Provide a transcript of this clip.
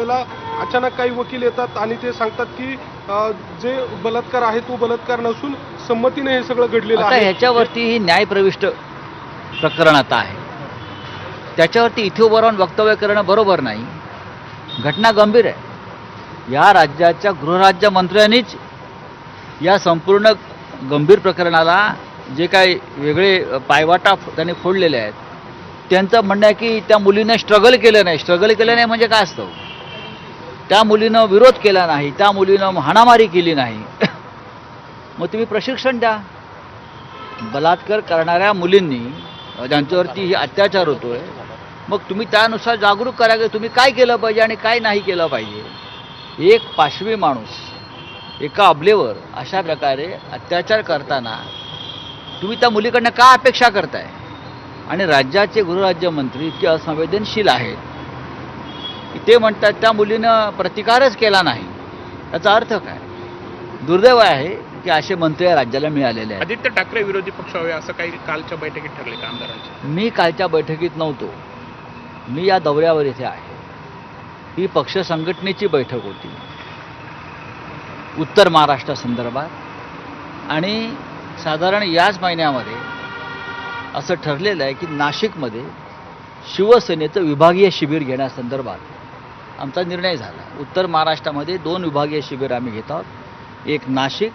वेळेला अचानक काही वकील येतात आणि ते सांगतात की जे बलात्कार आहे तो बलात्कार नसून संमतीने हे सगळं घडलेलं आता आहे. ह्याच्यावरती ही न्यायप्रविष्ट प्रकरण आता आहे, त्याच्यावरती इथे उभं राहून वक्तव्य करणं बरोबर नाही. घटना गंभीर आहे. या राज्याच्या गृहराज्यमंत्र्यांनीच या संपूर्ण गंभीर प्रकरणाला जे काही वेगळे पायवाटा त्यांनी फोडलेले आहेत, त्यांचं म्हणणं आहे की त्या मुलीनं स्ट्रगल केलं नाही म्हणजे काय असतं, त्या मुलीनं विरोध केला नाही, त्या मुलीनं हाणामारी केली नाही. मग तुम्ही प्रशिक्षण द्या. बलात्कार करणाऱ्या मुलींनी ज्यांच्यावरती ही अत्याचार होतोय, मग तुम्ही त्यानुसार जागरूक करा की तुम्ही काय केलं पाहिजे आणि काय नाही केलं पाहिजे. एक पाशवी माणूस एका अबलेवर अशा प्रकारे अत्याचार करताना तुम्ही त्या मुलीकडनं का अपेक्षा करताय. आणि राज्याचे गृहराज्यमंत्री इतके असंवेदनशील आहेत की ते म्हणतात त्या मुलीनं प्रतिकारच केला नाही. याचा अर्थ काय. दुर्दैव आहे की असे मंत्री या राज्याला मिळालेले आहेत. आदित्य ठाकरे विरोधी पक्ष व्हावे असं काही कालच्या बैठकीत ठरले का आमदारांचे? मी कालच्या बैठकीत नव्हतो, मी या दौऱ्यावर इथे आहे. ही पक्ष संघटनेची बैठक होती उत्तर महाराष्ट्रासंदर्भात, आणि साधारण याच महिन्यामध्ये असं ठरलेलं आहे की नाशिकमध्ये शिवसेनेचं विभागीय शिबिर घेण्यासंदर्भात आमचा निर्णय झाला. उत्तर महाराष्ट्रामध्ये 2 विभागीय शिबिर आम्ही घेत आहोत, एक नाशिक